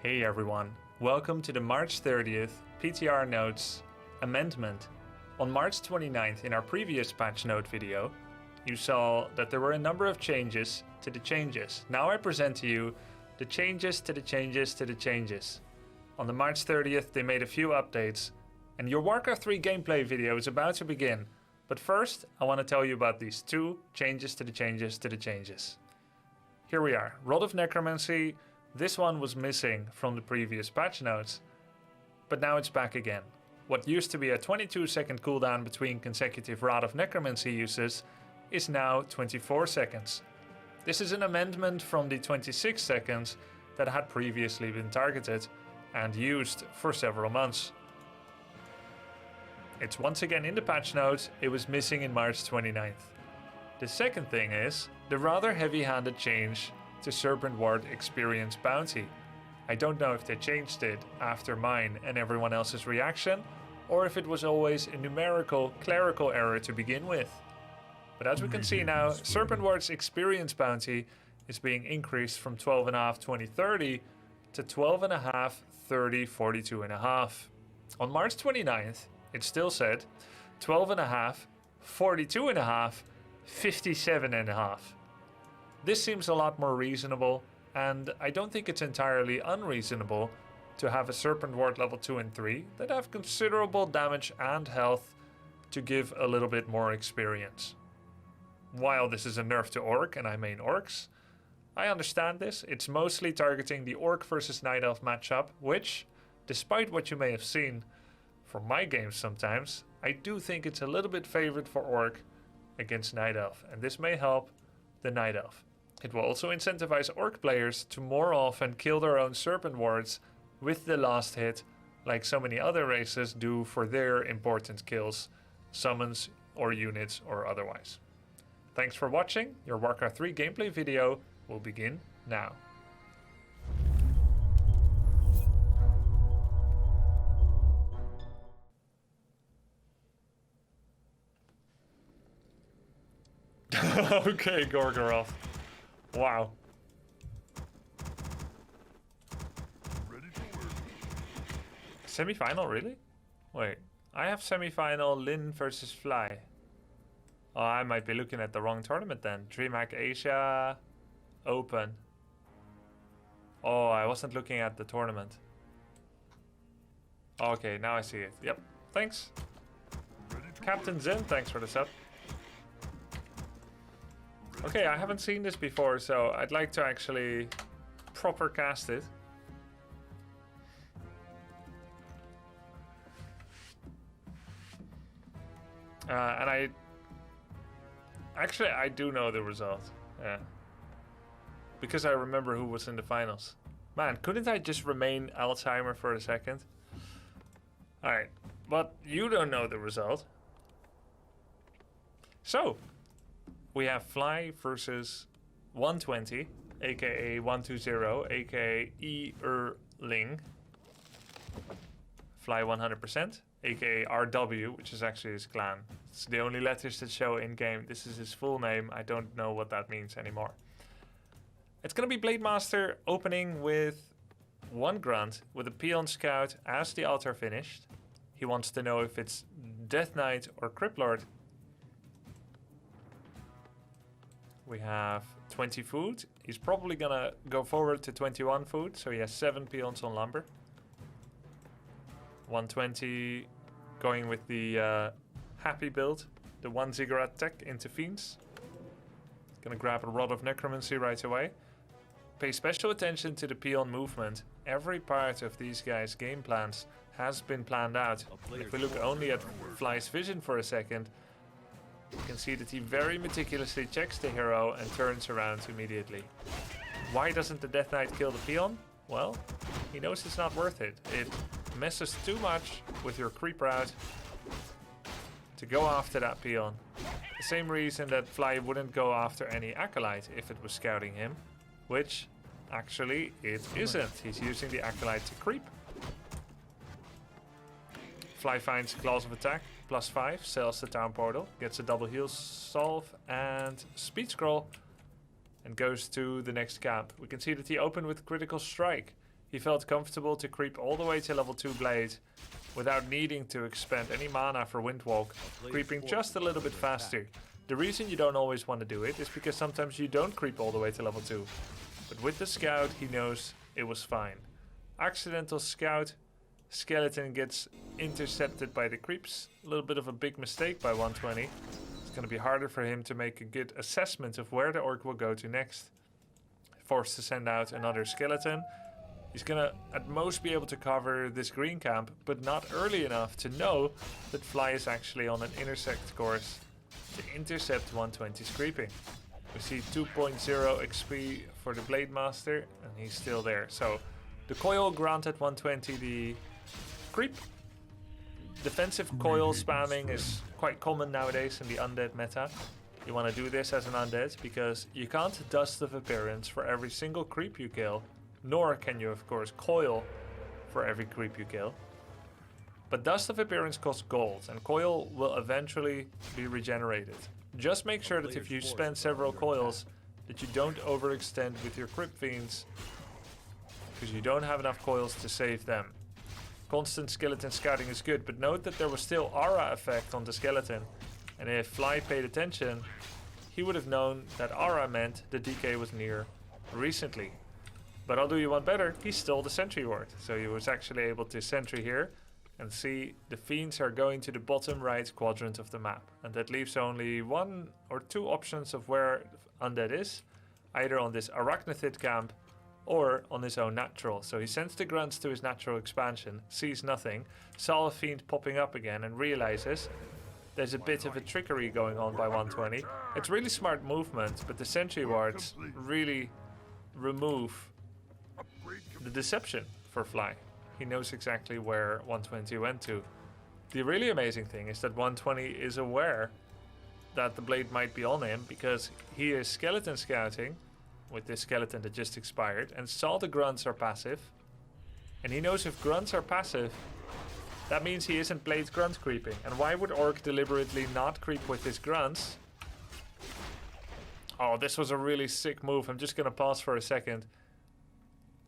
Hey everyone, welcome to the March 30th PTR Notes amendment. On March 29th in our previous patch note video, you saw that there were a number of changes to the changes. Now I present to you the changes to the changes to the changes. On the March 30th they made a few updates and your Warcraft 3 gameplay video is about to begin. But first I want to tell you about these two changes to the changes to the changes. Here we are, Rod of Necromancy. This one was missing from the previous patch notes, but now it's back again. What used to be a 22-second cooldown between consecutive Rod of Necromancy uses is now 24 seconds. This is an amendment from the 26 seconds that had previously been targeted and used for several months. It's once again in the patch notes, it was missing in March 29th. The second thing is the rather heavy-handed change to Serpent Ward Experience Bounty. I don't know if they changed it after mine and everyone else's reaction, or if it was always a numerical clerical error to begin with. But as we can see now, Serpent Ward's Experience Bounty is being increased from 12.5 2030 to 12.5 30 42.5. On March 29th, it still said 12.5 42.5 57.5. This seems a lot more reasonable, and I don't think it's entirely unreasonable to have a Serpent Ward level 2 and 3 that have considerable damage and health to give a little bit more experience. While this is a nerf to Orc and I main Orcs, I understand this. It's mostly targeting the Orc versus Night Elf matchup, which, despite what you may have seen from my games sometimes, I do think it's a little bit favored for Orc against Night Elf, and this may help the Night Elf. It will also incentivize Orc players to more often kill their own Serpent Wards with the last hit, like so many other races do for their important kills, summons or units or otherwise. Thanks for watching. Your Warcraft 3 gameplay video will begin now. Okay, Gorgoroth. Wow. Ready for work. Semi-final, really? Wait, I have semi-final Lin versus Fly. Oh, I might be looking at the wrong tournament then. DreamHack Asia Open. Oh, I wasn't looking at the tournament. Okay, now I see it. Yep, thanks. Captain Zen, thanks for the sub. Okay, I haven't seen this before, so I'd like to actually proper cast it. And I do know the result. Yeah. Because I remember who was in the finals. Man, couldn't I just remain Alzheimer for a second? Alright, but you don't know the result. So, we have Fly versus 120, aka 120, aka E-Erling. Fly 100%, aka RW, which is actually his clan. It's the only letters that show in-game. This is his full name. I don't know what that means anymore. It's gonna be Blade Master opening with 1 grunt with a Peon Scout as the altar finished. He wants to know if it's Death Knight or Crypt Lord. We have 20 food. He's probably gonna go forward to 21 food, so he has 7 peons on lumber. 120 going with the happy build, the 1 ziggurat tech into Fiends. Gonna grab a Rod of Necromancy right away. Pay special attention to the peon movement. Every part of these guys' game plans has been planned out. If we look only at Fly's vision for a second, you can see that he very meticulously checks the hero and turns around immediately. Why doesn't the Death Knight kill the peon? Well, he knows it's not worth it. It messes too much with your creep route to go after that peon. The same reason that Fly wouldn't go after any Acolyte if it was scouting him, which actually it isn't. He's using the Acolyte to creep. Fly finds Claws of Attack, +5, sells the Town Portal, gets a double heal solve and Speed Scroll, and goes to the next camp. We can see that he opened with Critical Strike. he felt comfortable to creep all the way to level 2 Blade without needing to expend any mana for Windwalk, creeping just a little bit faster. The reason you don't always want to do it is because sometimes you don't creep all the way to level 2. But with the Scout, he knows it was fine. Accidental Scout, Skeleton gets intercepted by the creeps. A little bit of a big mistake by 120. It's going to be harder for him to make a good assessment of where the Orc will go to next. Forced to send out another Skeleton. He's gonna at most be able to cover this green camp, but not early enough to know that Fly is actually on an intersect course to intercept 120's creeping. We see 2.0 XP for the Blade Master, and he's still there. So the coil granted 120 the creep. Defensive coil spamming is quite common nowadays in the undead meta. You want to do this as an undead because you can't Dust of Appearance for every single creep you kill. Nor can you, of course, coil for every creep you kill. But Dust of Appearance costs gold, and coil will eventually be regenerated. Just make sure that if you spend several coils, that you don't overextend with your Crypt Fiends, because you don't have enough coils to save them. Constant skeleton scouting is good, but note that there was still aura effect on the skeleton. And if Fly paid attention, he would have known that aura meant the DK was near recently. But I'll do you one better, he stole the sentry ward. So he was actually able to sentry here and see the fiends are going to the bottom right quadrant of the map. And that leaves only 1 or 2 options of where undead is. Either on this arachnithid camp or on his own natural. So he sends the grunts to his natural expansion, sees nothing, saw a fiend popping up again and realizes there's a bit of a trickery going on by 120. It's really smart movement, but the sentry wards really remove the deception for Fly. He knows exactly where 120 went to. The really amazing thing is that 120 is aware that the blade might be on him because he is skeleton scouting with this skeleton that just expired and saw the grunts are passive. And he knows if grunts are passive, that means he isn't blade grunt creeping. And why would Orc deliberately not creep with his grunts? Oh, this was a really sick move. I'm just gonna pause for a second.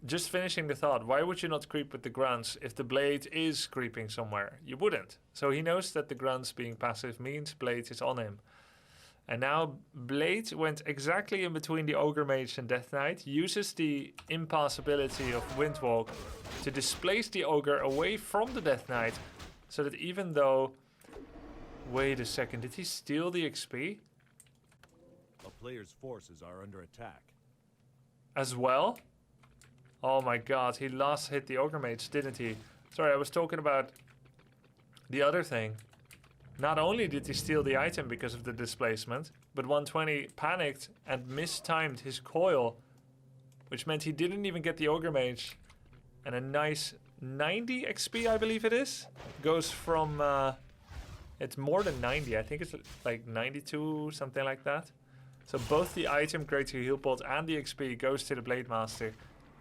Just finishing the thought, why would you not creep with the grunts if the blade is creeping somewhere? You wouldn't. So he knows that the grunts being passive means blade is on him. And now Blade went exactly in between the Ogre Mage and Death Knight, uses the impassibility of Windwalk to displace the Ogre away from the Death Knight, so that even though... Wait a second, did he steal the XP? A player's forces are under attack. As well? Oh my god, he last hit the Ogre Mage, didn't he? Sorry, I was talking about the other thing. Not only did he steal the item because of the displacement, but 120 panicked and mistimed his coil, which meant he didn't even get the Ogre Mage. And a nice 90 XP, I believe it is, goes from... it's more than 90, I think it's like 92, something like that. So both the item, Greater Heal Pot, and the XP goes to the Blade Master.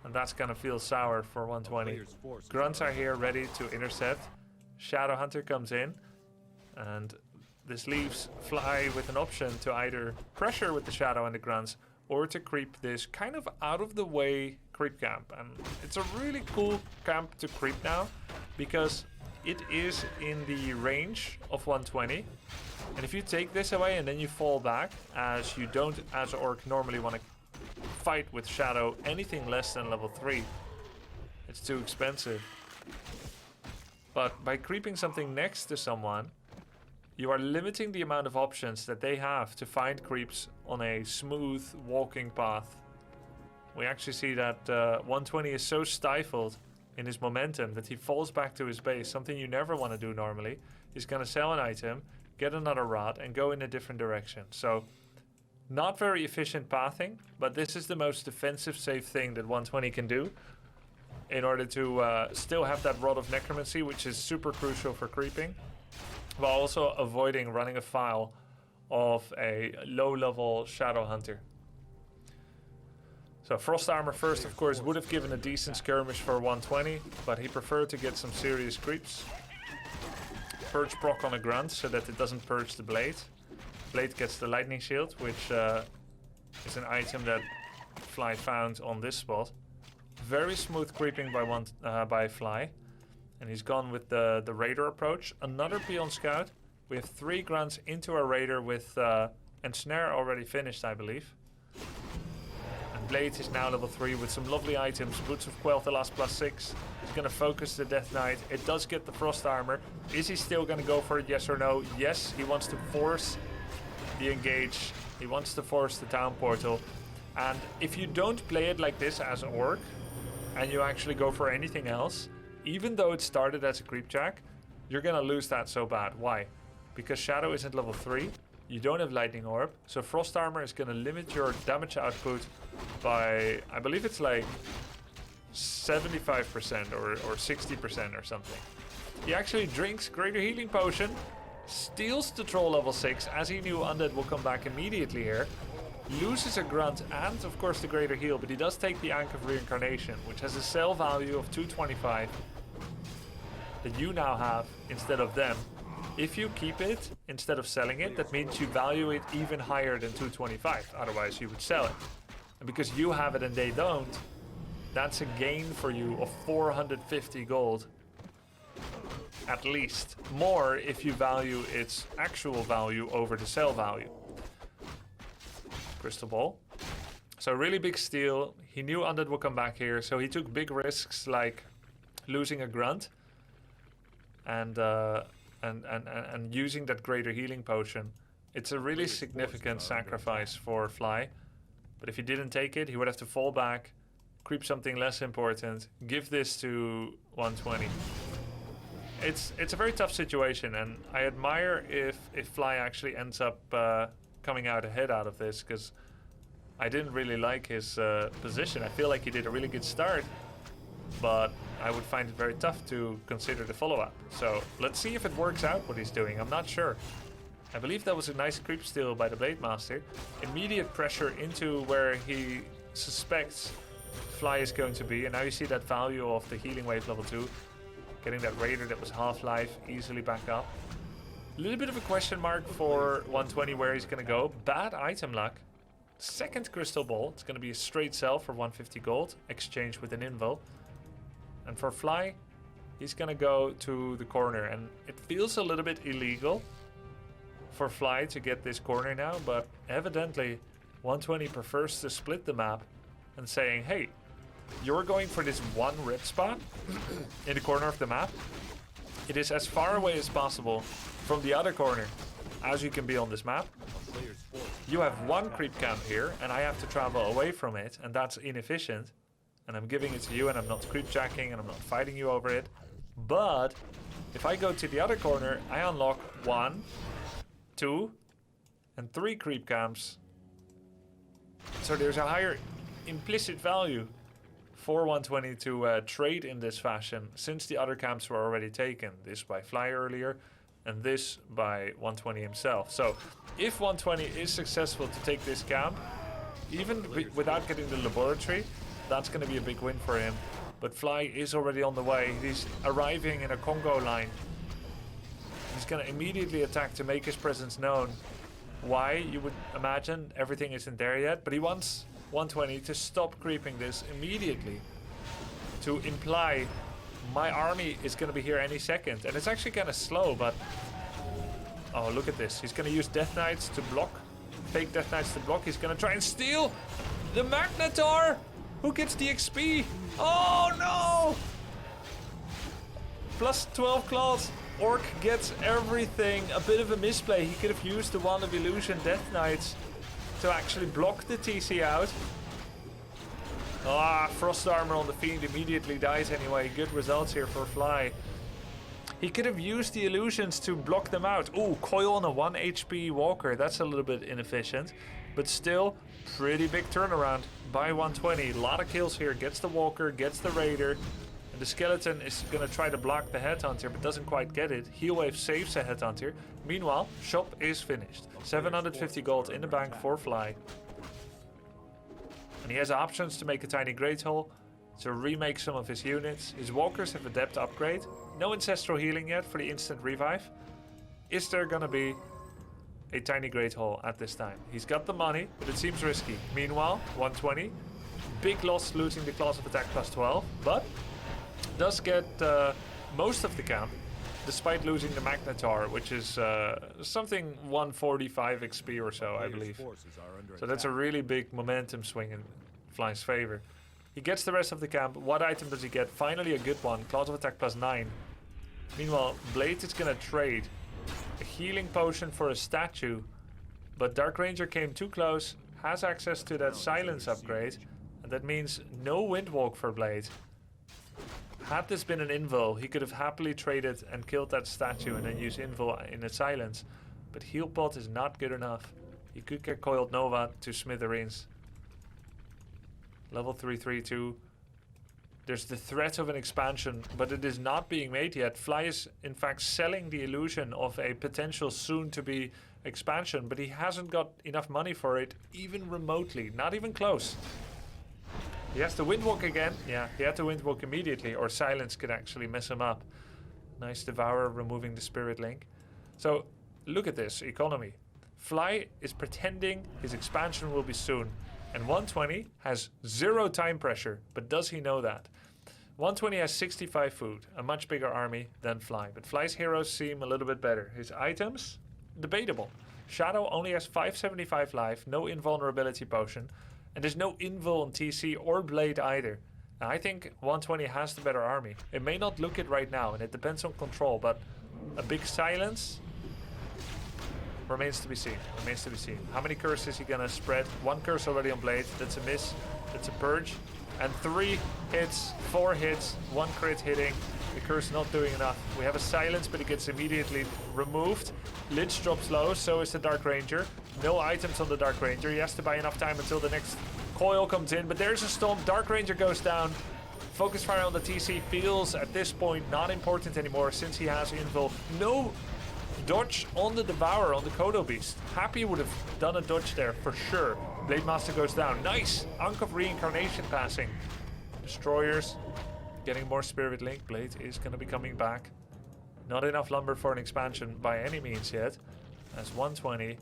And that's gonna feel sour for 120. Grunts are here ready to intercept. Shadowhunter comes in. And this leaves Fly with an option to either pressure with the Shadow and the grunts or to creep this kind of out of the way creep camp. And it's a really cool camp to creep now because it is in the range of 120. And if you take this away and then you fall back, as you don't as Orc normally want to fight with Shadow anything less than level 3, it's too expensive. But by creeping something next to someone, you are limiting the amount of options that they have to find creeps on a smooth walking path. We actually see that 120 is so stifled in his momentum that he falls back to his base, something you never want to do normally. He's going to sell an item, get another rod, and go in a different direction. So, not very efficient pathing, but this is the most defensive safe thing that 120 can do in order to still have that Rod of Necromancy, which is super crucial for creeping, while also avoiding running afoul of a low-level Shadow Hunter. So Frost Armor first, of course, would have given a decent skirmish for 120, but he preferred to get some serious creeps. Purge proc on a grunt so that it doesn't purge the blade. Blade gets the lightning shield, which is an item that Fly found on this spot. Very smooth creeping by Fly. And he's gone with the Raider approach. Another Peon Scout. We have 3 grunts into our Raider with... and Snare already finished, I believe. And Blade is now level 3 with some lovely items. Boots of Quel'Thalas +6. He's going to focus the Death Knight. It does get the Frost Armor. Is he still going to go for it, yes or no? Yes, he wants to force the engage. He wants to force the Town Portal. And if you don't play it like this as Orc, and you actually go for anything else, even though it started as a Creep Jack, you're going to lose that so bad. Why? Because Shadow isn't level 3. You don't have Lightning Orb, so Frost Armor is going to limit your damage output by, I believe it's like 75% or 60% or something. He actually drinks Greater Healing Potion, steals the Troll level 6, as he knew Undead will come back immediately here, loses a Grunt and of course the Greater Heal, but he does take the Ankh of Reincarnation, which has a sell value of 225 that you now have instead of them. If you keep it instead of selling it, that means you value it even higher than 225. Otherwise, you would sell it. And because you have it and they don't, that's a gain for you of 450 gold. At least. More if you value its actual value over the sell value. Crystal Ball. So really big steal. He knew Undead would come back here, so he took big risks like losing a Grunt. And using that Greater Healing Potion. It's a really significant sacrifice for Fly. But if he didn't take it, he would have to fall back, creep something less important, give this to 120. It's a very tough situation, and I admire if Fly actually ends up coming out ahead out of this, because I didn't really like his position. I feel like he did a really good start, but I would find it very tough to consider the follow-up. So let's see if it works out what he's doing. I'm not sure. I believe that was a nice creep steal by the Blade Master. Immediate pressure into where he suspects Fly is going to be. And now you see that value of the Healing Wave level 2. Getting that Raider that was half-life easily back up. A little bit of a question mark for 120 where he's going to go. Bad item luck. Second Crystal Ball. It's going to be a straight sell for 150 gold. Exchange with an Invo. And for Fly, he's going to go to the corner. And it feels a little bit illegal for Fly to get this corner now. But evidently, 120 prefers to split the map and saying, hey, you're going for this one red spot in the corner of the map. It is as far away as possible from the other corner as you can be on this map. You have one creep camp here, and I have to travel away from it, and that's inefficient. And I'm giving it to you, and I'm not creep jacking, and I'm not fighting you over it. But if I go to the other corner, I unlock 1, 2, and 3 creep camps. So there's a higher implicit value for 120 to trade in this fashion, since the other camps were already taken. This by Fly earlier, and this by 120 himself. So if 120 is successful to take this camp, even without getting the laboratory, that's going to be a big win for him. But Fly is already on the way. He's arriving in a Congo line. He's going to immediately attack to make his presence known. Why? You would imagine everything isn't there yet, but he wants 120 to stop creeping this immediately, to imply my army is going to be here any second. And it's actually kind of slow, but oh, look at this. He's going to use Death Knights to block, fake Death Knights to block. He's going to try and steal the Magnetar. Who gets the XP? Oh no! Plus 12 claws. Orc gets everything. A bit of a misplay. He could have used the Wand of Illusion Death Knights to actually block the TC out. Ah, Frost Armor on the Fiend immediately dies anyway. Good results here for Fly. He could have used the illusions to block them out. Ooh, coil on a 1 HP Walker. That's a little bit inefficient. But still, pretty big turnaround by 120. A lot of kills here. Gets the Walker, gets the Raider. And the Skeleton is going to try to block the Headhunter, but doesn't quite get it. Heal Wave saves a Headhunter. Meanwhile, shop is finished. 750 gold in the bank for Fly. And he has options to make a tiny Great Hole, to remake some of his units. His Walkers have a depth upgrade. No Ancestral Healing yet for the instant revive. Is there going to be a tiny Great Hole at this time? He's got the money, but it seems risky. Meanwhile, 120, big loss losing the class of attack plus 12, but does get most of the camp, despite losing the Magnetar, which is something 145 XP or so, I believe. So that's a really big momentum swing in Fly's favor. He gets the rest of the camp. What item does he get? Finally a good one. Class of attack plus 9. Meanwhile, Blade is going to trade a healing potion for a statue. But Dark Ranger came too close, has access to that silence upgrade. And that means no Windwalk for Blade. Had this been an Invul, he could have happily traded and killed that statue and then used Invul in a silence. But Heal Pot is not good enough. He could get Coiled Nova to smithereens. Level 332. There's the threat of an expansion, but it is not being made yet. Fly is in fact selling the illusion of a potential soon-to-be expansion, but he hasn't got enough money for it, even remotely, not even close. He has to Windwalk again. Yeah, he had to Windwalk immediately, or Silence could actually mess him up. Nice Devourer removing the Spirit Link. So, look at this economy. Fly is pretending his expansion will be soon. And 120 has 0 time pressure, but does he know that? 120 has 65 food, a much bigger army than Fly. But Fly's heroes seem a little bit better. His items? Debatable. Shadow only has 575 life, no invulnerability potion. And there's no Invul on TC or Blade either. Now, I think 120 has the better army. It may not look it right now, and it depends on control, but a big silence remains to be seen. Remains to be seen. How many curses is he gonna spread? 1 curse already on Blade. That's a miss. That's a purge. And 3 hits, 4 hits, 1 crit hitting. The curse not doing enough. We have a silence, but it gets immediately removed. Lich drops low, so is the Dark Ranger. No items on the Dark Ranger. He has to buy enough time until the next coil comes in. But there's a Stomp. Dark Ranger goes down. Focus fire on the TC feels at this point not important anymore since he has Invul. No dodge on the Devourer, on the Kodo Beast. Happy would have done a dodge there for sure. Blade Master goes down. Nice! Ankh of Reincarnation passing. Destroyers getting more Spirit Link. Blade is going to be coming back. Not enough lumber for an expansion by any means yet. As 120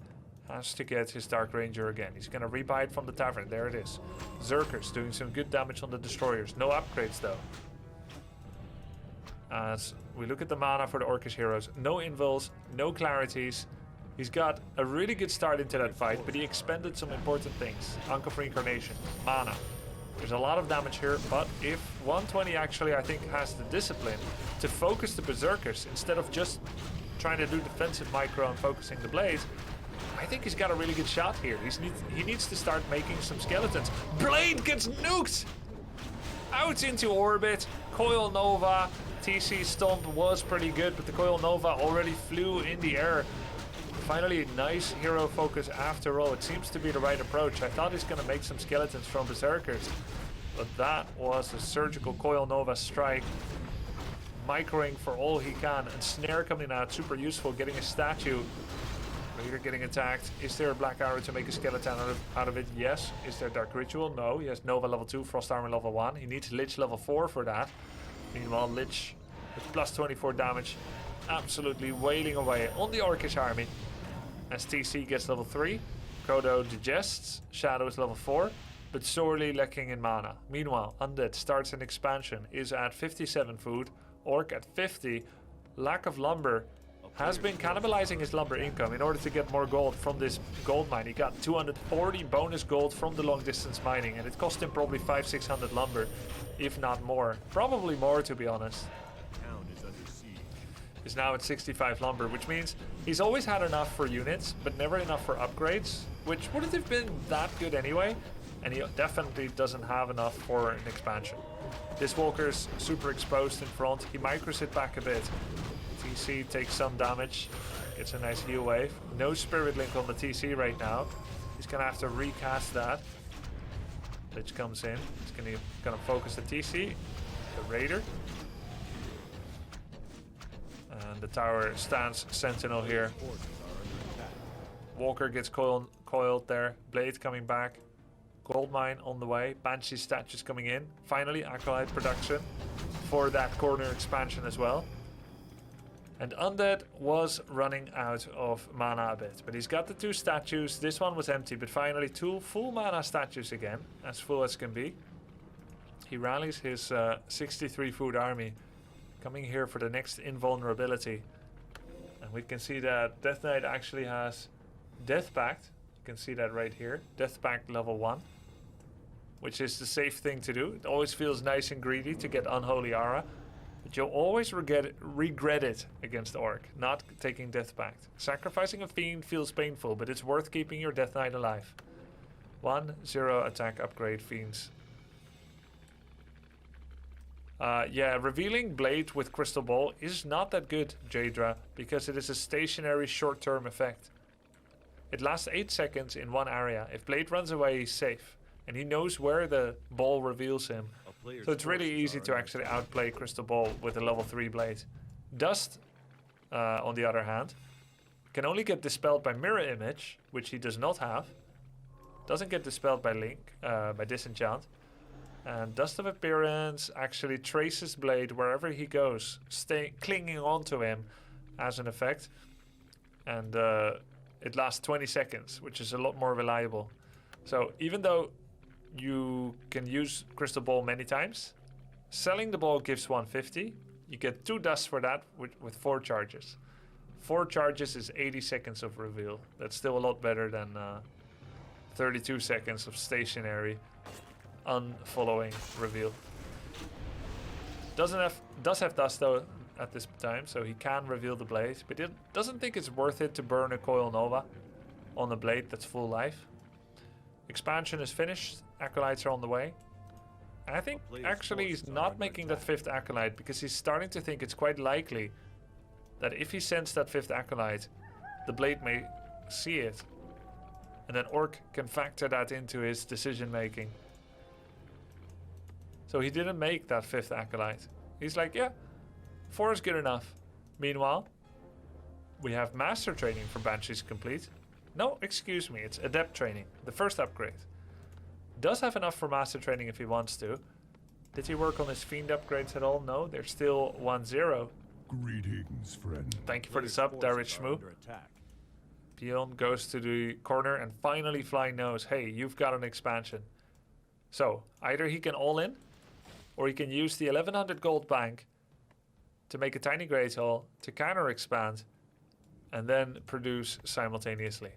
has to get his Dark Ranger again. He's going to rebuy it from the tavern. There it is. Zerkers doing some good damage on the Destroyers. No upgrades though. As we look at the mana for the Orcish heroes. No Invuls, no Clarities. He's got a really good start into that fight, but he expended some important things. Ankh of Reincarnation, mana. There's a lot of damage here, but if 120 actually, I think, has the discipline to focus the Berserkers instead of just trying to do defensive micro and focusing the Blade, I think he's got a really good shot here. He needs to start making some skeletons. Blade gets nuked! Out into orbit. Coil Nova. TC Stomp was pretty good, but the Coil Nova already flew in the air. Finally, nice hero focus after all. It seems to be the right approach. I thought he's going to make some skeletons from Berserkers, but that was a surgical Coil Nova strike. Microing for all he can, and Snare coming out, super useful, getting a statue. Raider getting attacked. Is there a Black Arrow to make a skeleton out of it? Yes. Is there Dark Ritual? No. He has Nova level 2, Frost Armor level 1. He needs Lich level 4 for that. Meanwhile, Lich with plus 24 damage, absolutely wailing away on the Orcish army. As TC gets level 3, Kodo digests, Shadow is level 4, but sorely lacking in mana. Meanwhile, Undead starts an expansion, is at 57 food, Orc at 50, lack of lumber, has been cannibalizing his lumber income in order to get more gold from this gold mine. He got 240 bonus gold from the long distance mining, and it cost him probably 500-600 lumber, if not more. Probably more, to be honest. Is now at 65 lumber, which means he's always had enough for units, but never enough for upgrades, which wouldn't have been that good anyway, and he definitely doesn't have enough for an expansion. This Walker's super exposed in front. He micros it back a bit. TC takes some damage, gets a nice heal wave. No Spirit Link on the TC right now. He's gonna have to recast that. Lich comes in. He's gonna focus the TC, the Raider. And the tower stands sentinel here. Walker gets coiled there. Blade coming back. Gold mine on the way. Banshee statues coming in. Finally, Acolyte production for that corner expansion as well. And Undead was running out of mana a bit. But he's got the 2 statues. This one was empty, but finally 2 full mana statues again. As full as can be. He rallies his 63 food army, coming here for the next invulnerability. And we can see that Death Knight actually has Death Pact. You can see that right here. Death Pact level 1. Which is the safe thing to do. It always feels nice and greedy to get Unholy Aura. But you'll always regret it against Orc, not taking Death Pact. Sacrificing a Fiend feels painful, but it's worth keeping your Death Knight alive. 1-0 attack upgrade Fiends. Yeah, revealing Blade with Crystal Ball is not that good, Jadra, because it is a stationary short-term effect. It lasts 8 seconds in one area. If Blade runs away, he's safe. And he knows where the ball reveals him. So it's really easy to actually outplay Crystal Ball with a level 3 Blade. Dust, on the other hand, can only get dispelled by Mirror Image, which he does not have. Doesn't get dispelled by Link, by Disenchant. And Dust of Appearance actually traces Blade wherever he goes, clinging onto him as an effect. And it lasts 20 seconds, which is a lot more reliable. So even though you can use Crystal Ball many times, selling the ball gives 150. You get 2 dusts for that with 4 charges. 4 charges is 80 seconds of reveal. That's still a lot better than 32 seconds of stationary unfollowing reveal. Does have dust though at this time, so he can reveal the blade, but he doesn't think it's worth it to burn a Coil Nova on the blade that's full life. Expansion is finished. Acolytes are on the way. I think actually he's not making that 5th Acolyte because he's starting to think it's quite likely that if he sends that 5th Acolyte, the blade may see it. And then Orc can factor that into his decision making. So he didn't make that 5th Acolyte. He's like, yeah, 4 is good enough. Meanwhile, we have Master Training for Banshees complete. No, excuse me, it's Adept Training, the first upgrade. Does have enough for Master Training if he wants to. Did he work on his Fiend upgrades at all? No, they're still 1-0. Greetings, friend. Thank you for the sub, Darish Shmoo. Peon goes to the corner and finally Fly knows, hey, you've got an expansion. So, either he can all in, or he can use the 1100 gold bank to make a tiny Great Hall, to counter expand, and then produce simultaneously.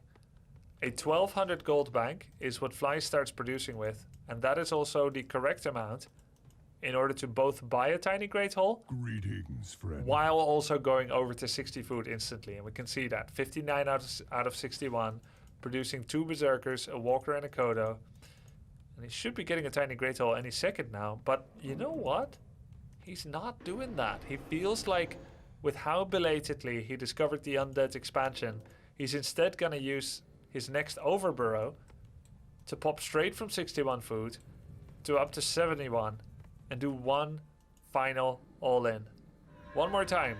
A 1200 gold bank is what Fly starts producing with, and that is also the correct amount in order to both buy a tiny Great Hall, Greetings, friend. while also going over to 60 food instantly. And we can see that 59 out of 61, producing 2 Berserkers, a Walker and a Kodo. And he should be getting a tiny Great Hall any second now, but you know what? He's not doing that. He feels like with how belatedly he discovered the Undead expansion, he's instead gonna use his next Overburrow to pop straight from 61 food to up to 71 and do one final all-in. One more time,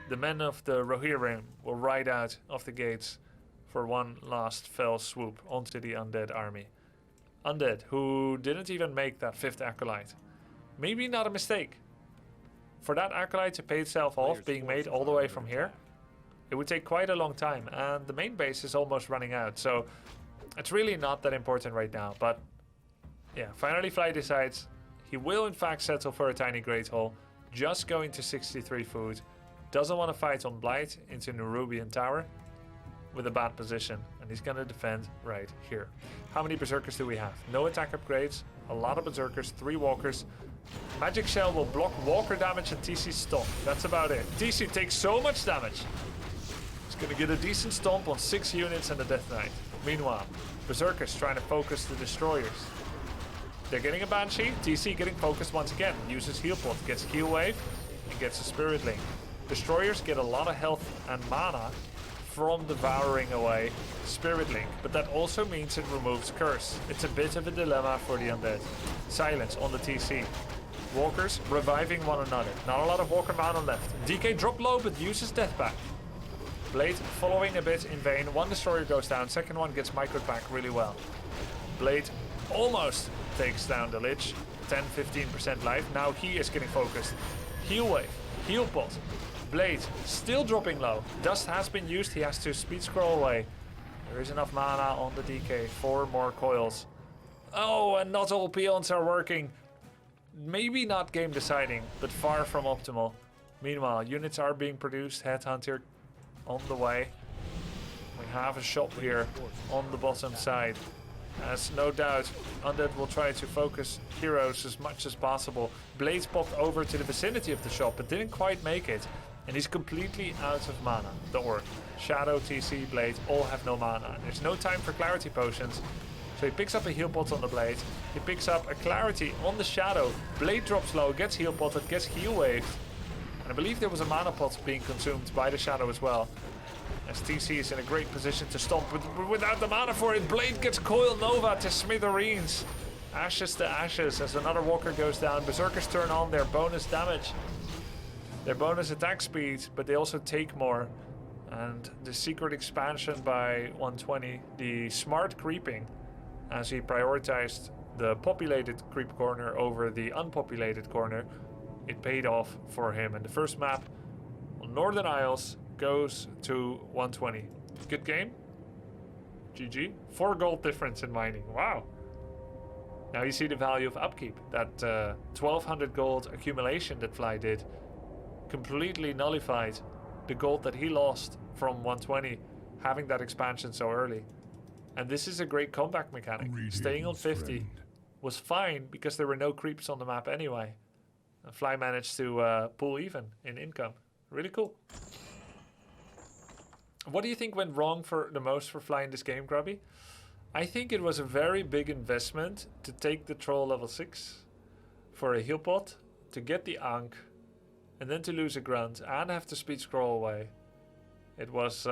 the men of the Rohirrim will ride out of the gates for one last fell swoop onto the Undead army. Undead, who didn't even make that 5th Acolyte. Maybe not a mistake. For that Acolyte to pay itself off being made all the way from here, it would take quite a long time, and the main base is almost running out, so it's really not that important right now. But yeah, finally Fly decides he will in fact settle for a tiny Great Hall, just going to 63 food, doesn't want to fight on Blight into Nerubian Tower with a bad position, and he's gonna defend right here. How many Berserkers do we have? No attack upgrades, a lot of Berserkers, 3 Walkers. Magic Shell will block Walker damage and TC stomp. That's about it. TC takes so much damage. He's gonna get a decent stomp on 6 units and a Death Knight. Meanwhile, Berserkers trying to focus the Destroyers. They're getting a Banshee. TC getting focused once again. Uses Heal Pot, gets Heal Wave, and gets a Spirit Link. Destroyers get a lot of health and mana from devouring away Spirit Link, but that also means it removes Curse. It's a bit of a dilemma for the Undead. Silence on the TC. Walkers reviving one another. Not a lot of Walker mana left. DK drop low, but uses Death Pack. Blade following a bit in vain. One Destroyer goes down, second one gets Micro Pack really well. Blade almost takes down the Lich. 10-15% life. Now he is getting focused. Heal Wave, Heal Pot. Blade still dropping low. Dust has been used, he has to speed scroll away. There is enough mana on the DK. 4 more coils. Oh, and not all peons are working. maybe not game deciding, but far from optimal. Meanwhile, units are being produced. Headhunter on the way. We have a shop here on the bottom side. As no doubt, Undead will try to focus heroes as much as possible. Blades popped over to the vicinity of the shop, but didn't quite make it. And he's completely out of mana. The Orc, Shadow, TC, Blade all have no mana. And there's no time for Clarity Potions. So he picks up a heal pot on the Blade. He picks up a Clarity on the Shadow. Blade drops low, gets heal potted, gets heal waved. And I believe there was a mana pot being consumed by the Shadow as well. As TC is in a great position to stomp, but without the mana for it, Blade gets Coil Nova to smithereens. Ashes to ashes as another Walker goes down. Berserkers turn on their bonus damage. Their bonus attack speed, but they also take more. And the secret expansion by 120, the smart creeping, as he prioritized the populated creep corner over the unpopulated corner, it paid off for him. And the first map on Northern Isles goes to 120. Good game. GG. 4 gold difference in mining. Wow. Now you see the value of upkeep. That 1200 gold accumulation that Fly did completely nullified the gold that he lost from 120 having that expansion so early. And this is a great comeback mechanic. Staying on 50 was fine because there were no creeps on the map anyway. And Fly managed to pull even in income. Really cool. What do you think went wrong for the most for Fly in this game, Grubby? I think it was a very big investment to take the troll level 6 for a heal pot, to get the Ankh, and then to lose a grunt and have to speed scroll away. It was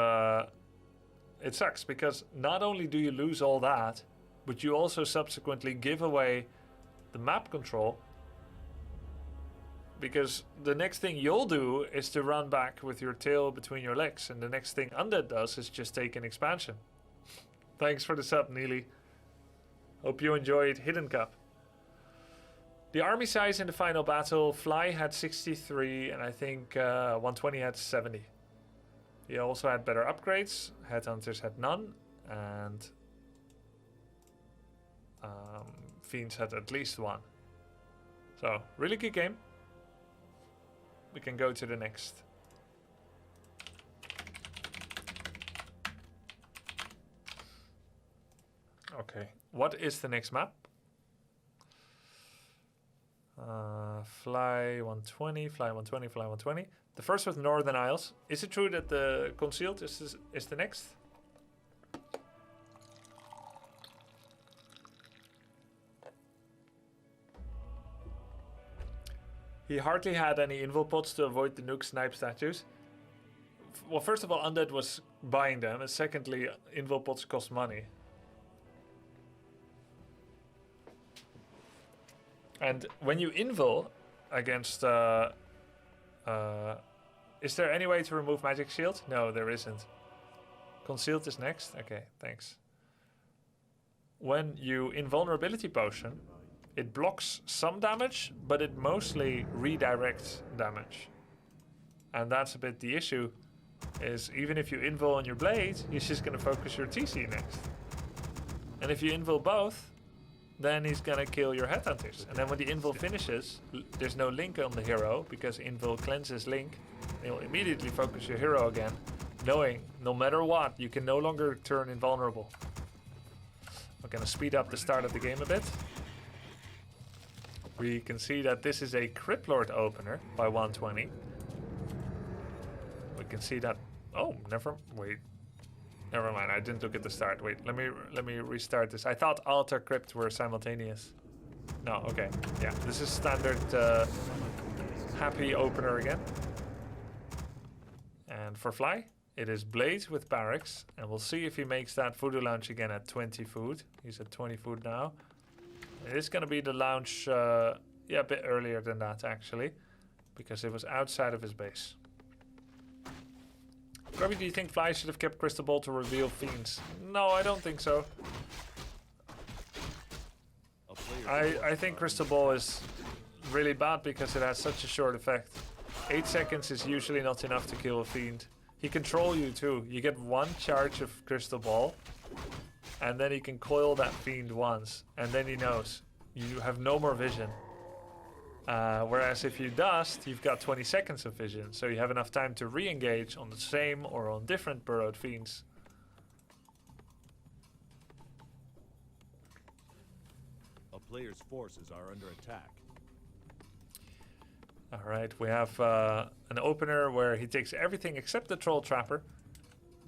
it sucks because not only do you lose all that, but you also subsequently give away the map control, because the next thing you'll do is to run back with your tail between your legs, and the next thing Undead does is just take an expansion. Thanks for the sub, Neely. Hope you enjoyed Hidden Cup. The army size in the final battle, Fly had 63 and I think 120 had 70. He also had better upgrades. Headhunters had none, and Fiends had at least 1. So, really good game. We can go to the next. Okay, what is the next map? Fly 120, Fly 120, Fly 120. The first was Northern Isles. Is it true that the Concealed is the next? He hardly had any invul pots to avoid the nuke snipe statues. Well, first of all, Undead was buying them, and secondly, invul pots cost money. And when you invul against... is there any way to remove magic shield? No, there isn't. Concealed is next? Okay, thanks. When you invulnerability potion, it blocks some damage, but it mostly redirects damage. And that's a bit the issue, is even if you invul on your blade, he's just going to focus your TC next. And if you invul both, then he's going to kill your headhunters. And then when the invul finishes, there's no link on the hero, because invul cleanses link. He'll immediately focus your hero again, knowing no matter what, you can no longer turn invulnerable. We're going to speed up the start of the game a bit. We can see that this is a Crypt Lord opener by 120. We can see that... Oh, never mind. I didn't look at the start. Wait, let me restart this. I thought Altar Crypt were simultaneous. No, okay. Yeah, this is standard happy opener again. And for Fly, it is Blade with Barracks. And we'll see if he makes that Voodoo Lounge again at 20 food. He's at 20 food now. It is going to be the lounge, yeah, a bit earlier than that, actually. Because it was outside of his base. Grubby, do you think Fly should have kept Crystal Ball to reveal Fiends? No, I don't think so. I think Crystal Ball is really bad because it has such a short effect. 8 seconds is usually not enough to kill a Fiend. He can troll you too. You get 1 charge of Crystal Ball. And then he can coil that Fiend once. And then he knows. You have no more vision. Whereas if you dust, you've got 20 seconds of vision, so you have enough time to re-engage on the same or on different burrowed fiends. A player's forces are under attack. Alright, we have an opener where he takes everything except the troll trapper.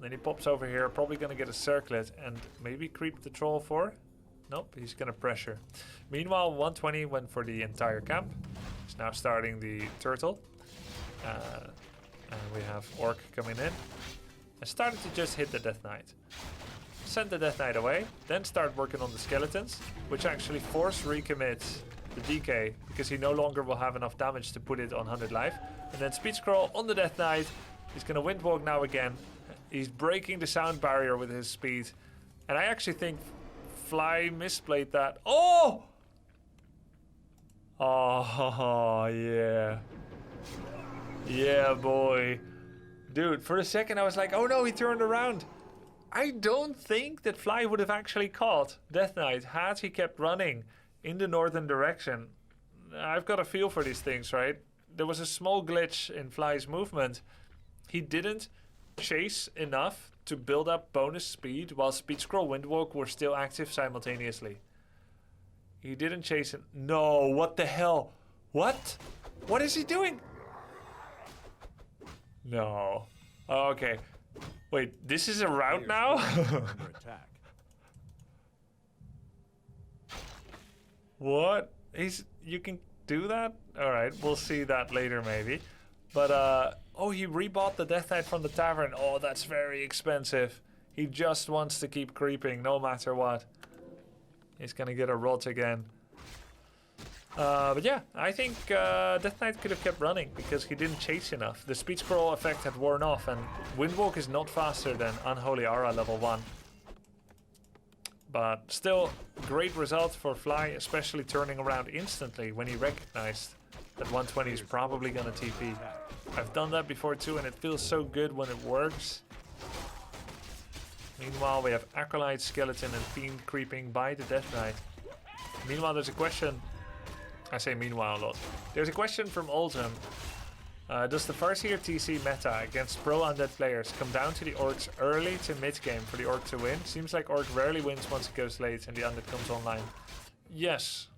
Then he pops over here, probably going to get a circlet and maybe creep the troll for. Nope, he's going to pressure. Meanwhile, 120 went for the entire camp. He's now starting the turtle. And we have Orc coming in. I started to just hit the Death Knight. Send the Death Knight away, then start working on the skeletons, which actually force recommits the DK, because he no longer will have enough damage to put it on 100 life. And then speed scroll on the Death Knight. He's going to windwalk now again. He's breaking the sound barrier with his speed. And I actually think Fly misplayed that. Oh! Oh, yeah. Yeah, boy. Dude, for a second I was like, oh no, he turned around. I don't think that Fly would have actually caught Death Knight had he kept running in the northern direction. I've got a feel for these things, right? There was a small glitch in Fly's movement. He didn't chase enough to build up bonus speed while speed scroll windwalk were still active simultaneously. He didn't chase it. No, what the hell? What? What is he doing? No. Oh, okay. Wait, this is a route now? Under attack. What? You can do that? Alright, we'll see that later maybe. But, oh, he rebought the Death Knight from the tavern. Oh, that's very expensive. He just wants to keep creeping no matter what. He's gonna get a rot again. But yeah, I think Death Knight could have kept running because he didn't chase enough. The speed scroll effect had worn off, and Windwalk is not faster than Unholy Aura level 1. But still, great result for Fly, especially turning around instantly when he recognized that 120 is probably gonna TP. I've done that before too, and it feels so good when it works. Meanwhile, we have Acolyte, Skeleton, and Fiend creeping by the Death Knight. Meanwhile, there's a question. I say meanwhile a lot. There's a question from Oldham. Does the Farseer TC meta against pro undead players come down to the orcs early to mid game for the orc to win? Seems like orc rarely wins once it goes late and the undead comes online. Yes.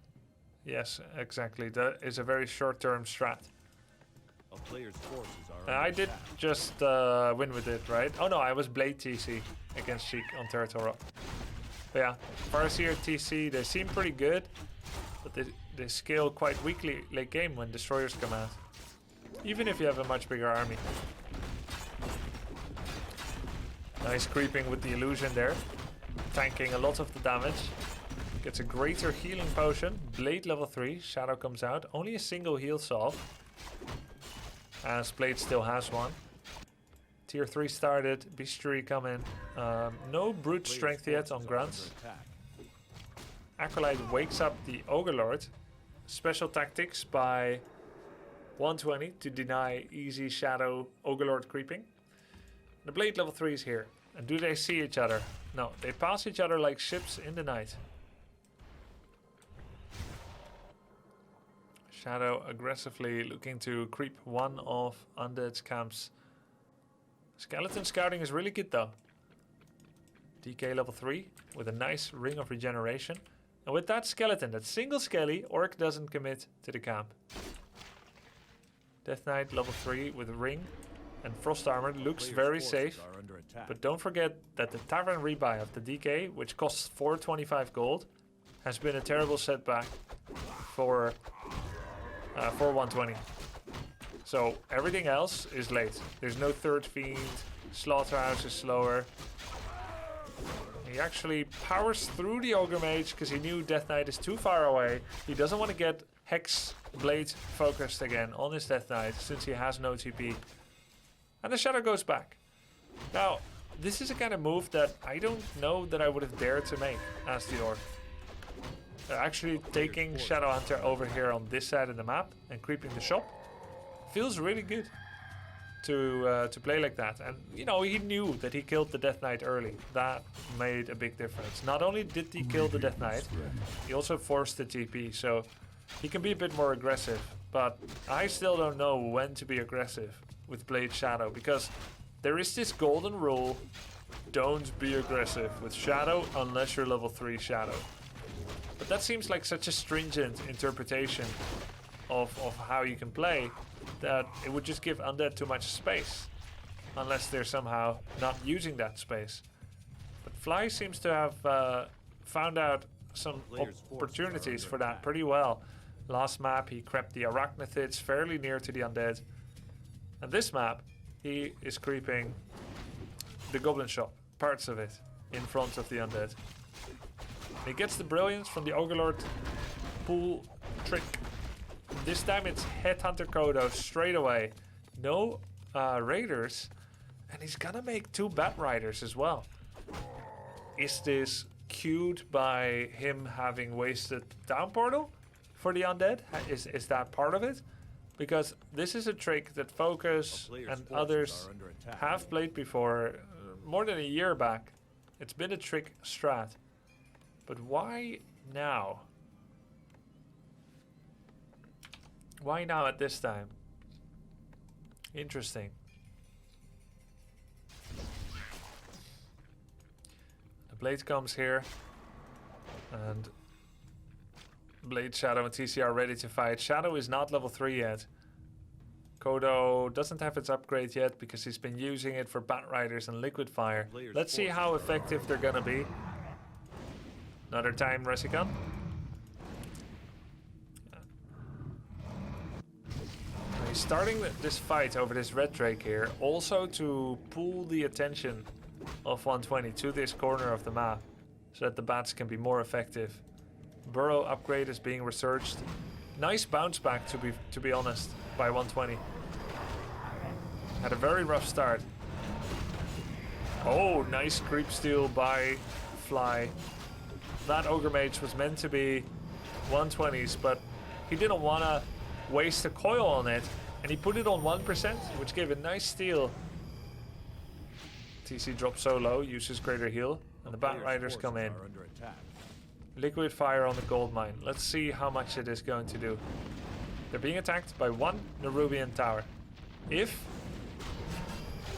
Yes, exactly. That is a very short-term strat. A player's forces are I did just win with it, right? Oh no, I was Blade TC against Sheik on Turtle Rock. But yeah, Farseer TC, they seem pretty good, but they scale quite weakly late game when destroyers come out. Even if you have a much bigger army. Nice creeping with the illusion there. Tanking a lot of the damage. Gets a greater healing potion. Blade level 3. Shadow comes out. Only a single heal solve. As Blade still has one. Tier 3 started. Beastry come in. No brute strength yet on grunts. Acolyte wakes up the Ogre Lord. Special tactics by 120 to deny easy Shadow Ogre Lord creeping. The Blade level 3 is here. And do they see each other? No, they pass each other like ships in the night. Shadow aggressively looking to creep one of Undead's camps. Skeleton scouting is really good though. DK level 3 with a nice ring of regeneration. And with that skeleton, that single skelly, Orc doesn't commit to the camp. Death Knight level 3 with a ring and frost armor looks very safe. But don't forget that the tavern rebuy of the DK, which costs 425 gold, has been a terrible setback for 120. So everything else is late. There's no third fiend. Slaughterhouse is slower. He actually powers through the Ogre Mage because he knew Death Knight is too far away. He doesn't want to get Hex Blade focused again on his Death Knight since he has no TP. And the Shadow goes back. Now, this is a kind of move that I don't know that I would have dared to make as the Orc. Actually taking Shadowhunter over here on this side of the map and creeping the shop feels really good to play like that. And you know, he knew that he killed the Death Knight early. That made a big difference. Not only did he kill the Death Knight, he also forced the TP. So He can be a bit more aggressive, but I still don't know when to be aggressive with Blade Shadow, because there is this golden rule: don't be aggressive with Shadow unless you're level 3 Shadow. But that seems like such a stringent interpretation of how you can play that it would just give Undead too much space, unless they're somehow not using that space. But Fly seems to have found out some opportunities for that pretty well. Last map he crept the Arachnithids fairly near to the Undead. And this map he is creeping the Goblin Shop, parts of it, in front of the Undead. He gets the Brilliance from the Ogre pool trick. This time it's Headhunter Kodo straight away. No Raiders. And he's gonna make 2 Bat Riders as well. Is this cued by him having wasted Down Portal for the Undead? Is that part of it? Because this is a trick that Focus and others have played before, more than a year back. It's been a trick strat. But why now? Why now at this time? Interesting. The Blade comes here. And Blade, Shadow and TC are ready to fight. Shadow is not level 3 yet. Kodo doesn't have its upgrade yet because he's been using it for Bat Riders and Liquid Fire. Let's see how effective they're gonna be. Another time, Resicon. He's starting this fight over this Red Drake here, also to pull the attention of 120 to this corner of the map, so that the bats can be more effective. Burrow upgrade is being researched. Nice bounce back, to be honest, by 120. Had a very rough start. Oh, nice creep steal by Fly. That Ogre Mage was meant to be 120s, but he didn't want to waste a coil on it, and he put it on 1%, which gave a nice steal. TC drops so low, uses Greater Heal, and the Bat Riders come in. Liquid Fire on the gold mine. Let's see how much it is going to do. They're being attacked by 1 Nerubian Tower. If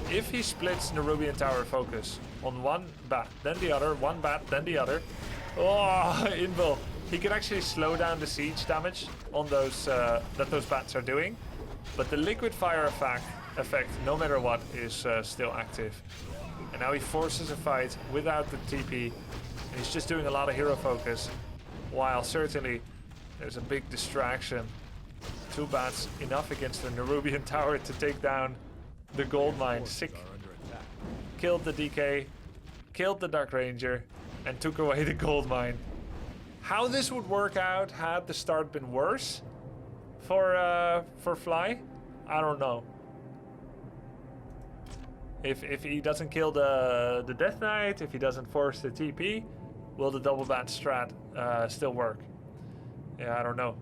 he splits Nerubian Tower focus on 1 bat, then the other, 1 bat, then the other. Oh, Invul. He can actually slow down the siege damage on those that those bats are doing, but the Liquid Fire effect, no matter what, is still active. And now he forces a fight without the TP, and he's just doing a lot of hero focus, while certainly there's a big distraction. 2 bats, enough against the Nerubian Tower to take down the gold mine. Sick. Killed the DK, killed the Dark Ranger, and took away the gold mine. How this would work out had the start been worse for Fly, I don't know. If he doesn't kill the Death Knight, if he doesn't force the TP, will the double bat strat still work? Yeah, I don't know.